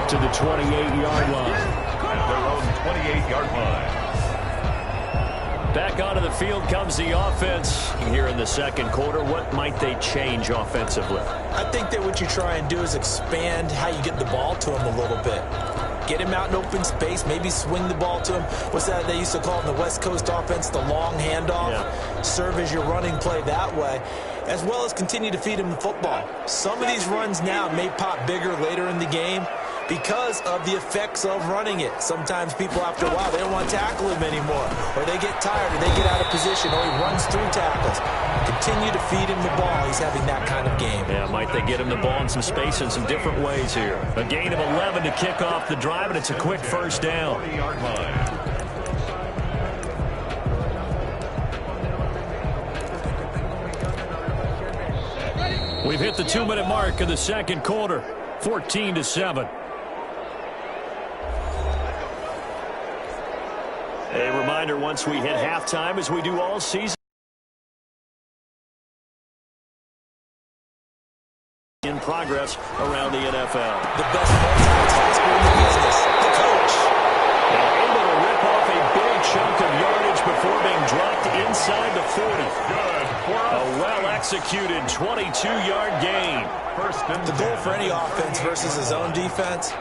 to the 28-yard line. At their own 28-yard line. Back onto the field comes the offense here in the second quarter. What might they change offensively? I think that what you try and do is expand how you get the ball to him a little bit. Get him out in open space, maybe swing the ball to him. What's that they used to call in the West Coast offense, the long handoff? Yeah. Serve as your running play that way, as well as continue to feed him the football. Some of these runs now may pop bigger later in the game because of the effects of running it. Sometimes people, after a while, they don't want to tackle him anymore, or they get tired, or they get out of position, or he runs through tackles. Continue to feed him the ball. He's having that kind of game. Yeah, might they get him the ball in some space in some different ways here. A gain of 11 to kick off the drive, and it's a quick first down. 40-yard line. We've hit the 2-minute mark of the second quarter, 14-7. A reminder, once we hit halftime, as we do all season, in progress around the NFL. The best multitasker in the business, the coach. And able to rip off a big chunk of yardage before being dropped inside the 40. Good. A well-executed 22-yard gain. The goal for any offense versus his own defense,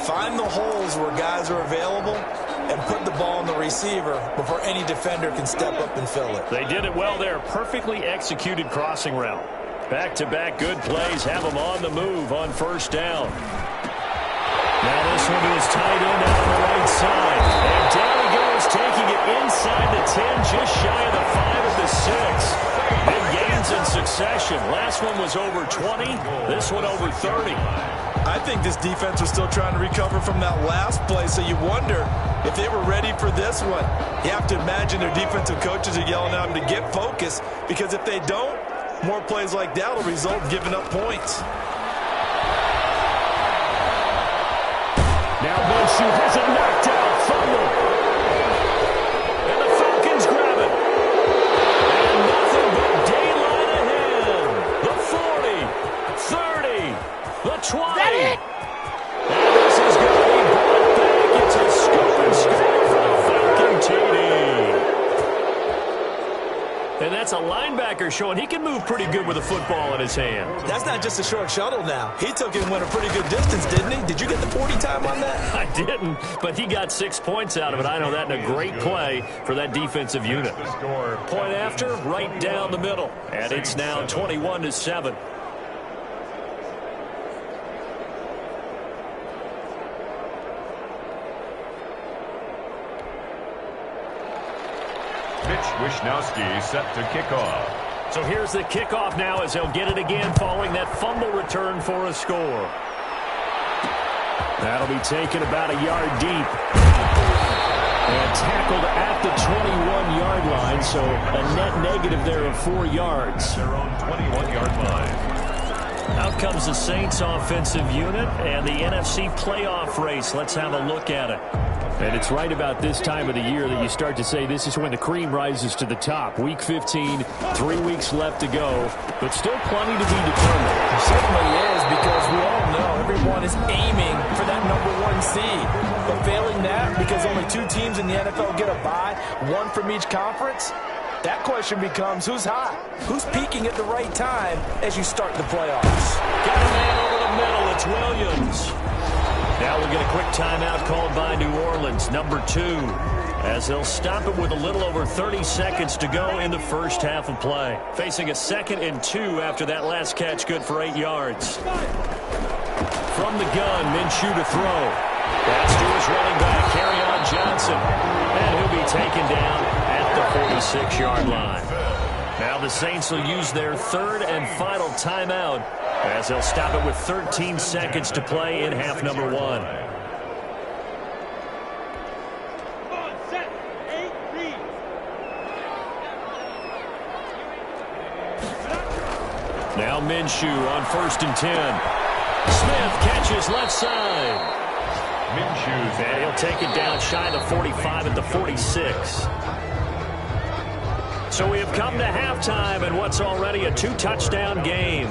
find the holes where guys are available and put the ball in the receiver before any defender can step up and fill it. They did it well there. Perfectly executed crossing route. Back-to-back good plays have them on the move on first down. Now this one is tight end out on the right side. And down he goes, taking it inside the 10, just shy of the 5 at the 6. Big gains in succession. Last one was over 20. This one over 30. I think this defense was still trying to recover from that last play, so you wonder if they were ready for this one. You have to imagine their defensive coaches are yelling at them to get focused, because if they don't, more plays like that will result in giving up points. Now Minshew has it knocked out. Fumble. And the Falcons grab it. And nothing but daylight ahead. The 40, 30, the 20. And this is going to be brought back. It's a scoop and score for the Falcon TD. And that's a linebacker showing he can move pretty good with a football in his hand. That's not just a short shuttle now. He took it and went a pretty good distance, didn't he? Did you get the 40 time on that? I didn't, but he got 6 points out of it. I know that in a great play for that defensive unit. Point after, right down the middle. And it's now 21-7. Wishnowski set to kick off. So here's the kickoff now as he'll get it again following that fumble return for a score. That'll be taken about a yard deep. And tackled at the 21-yard line, so a net negative there of 4 yards. Their own 21-yard line. Out comes the Saints offensive unit and the NFC playoff race. Let's have a look at it. And it's right about this time of the year that you start to say this is when the cream rises to the top. Week 15, 3 weeks left to go, but still plenty to be determined. It certainly is, because we all know everyone is aiming for that #1 seed. But failing that, because only 2 teams in the NFL get a bye, 1 from each conference, that question becomes who's hot? Who's peaking at the right time as you start the playoffs? Got a man over the middle. It's Williams. Now we'll get a quick timeout called by New Orleans, number 2, as they'll stop it with a little over 30 seconds to go in the first half of play. Facing a 2nd and 2 after that last catch, good for 8 yards. From the gun, Minshew to throw. That's to his running back, Kerryon Johnson. And he'll be taken down at the 46-yard line. Now the Saints will use their 3rd and final timeout, as they'll stop it with 13 seconds to play in half number 1. Now Minshew on 1st and 10. Smith catches left side. Minshew. And he'll take it down shy of the 45 at the 46. So we have come to halftime in what's already a 2-touchdown game.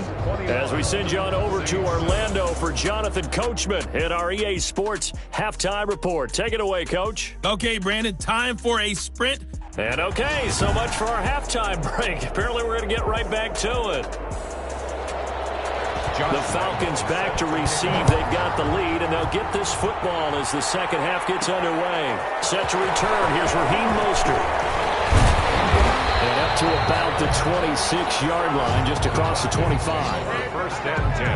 As we send you on over to Orlando for Jonathan Coachman in our EA Sports Halftime Report. Take it away, Coach. Okay, Brandon, time for a sprint. And okay, so much for our halftime break. Apparently we're going to get right back to it. The Falcons back to receive. They've got the lead, and they'll get this football as the second half gets underway. Set to return. Here's Raheem Mostert. And up to about the 26-yard line, just across the 25. First and 10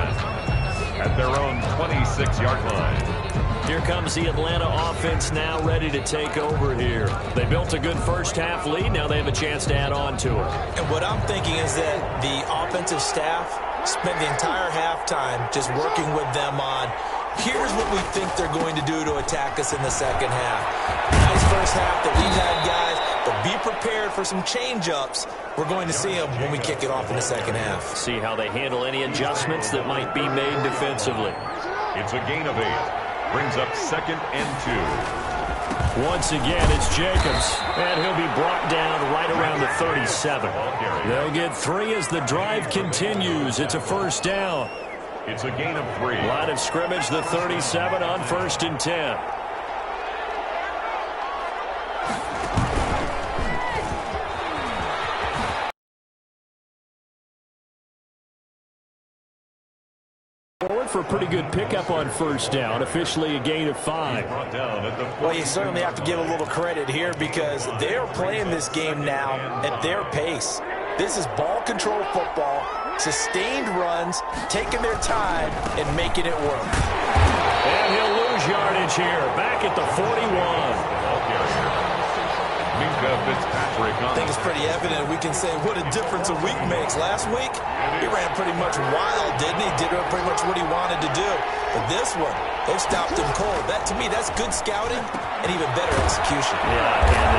at their own 26-yard line. Here comes the Atlanta offense now ready to take over here. They built a good first-half lead. Now they have a chance to add on to it. And what I'm thinking is that the offensive staff spent the entire halftime just working with them on, here's what we think they're going to do to attack us in the second half. Nice first half that we've had, guys, but be prepared for some change-ups. We're going to see them when we kick it off in the second half. See how they handle any adjustments that might be made defensively. It's a gain of 8. Brings up 2nd and 2. Once again, it's Jacobs, and he'll be brought down right around the 37. They'll get 3 as the drive continues. It's a first down. It's a gain of 3. Line of scrimmage, the 37 on 1st and 10. Forward for a pretty good pickup on first down. Officially a gain of 5. Well, you certainly have to give a little credit here because they're playing this game now at their pace. This is ball control football, sustained runs, taking their time and making it work. And he'll lose yardage here, back at the 41. I think it's pretty evident. We can say what a difference a week makes. Last week, he ran pretty much wild, didn't he? Did pretty much what he wanted to do. But this one, they've stopped him cold. That, to me, that's good scouting and even better execution. Yeah, and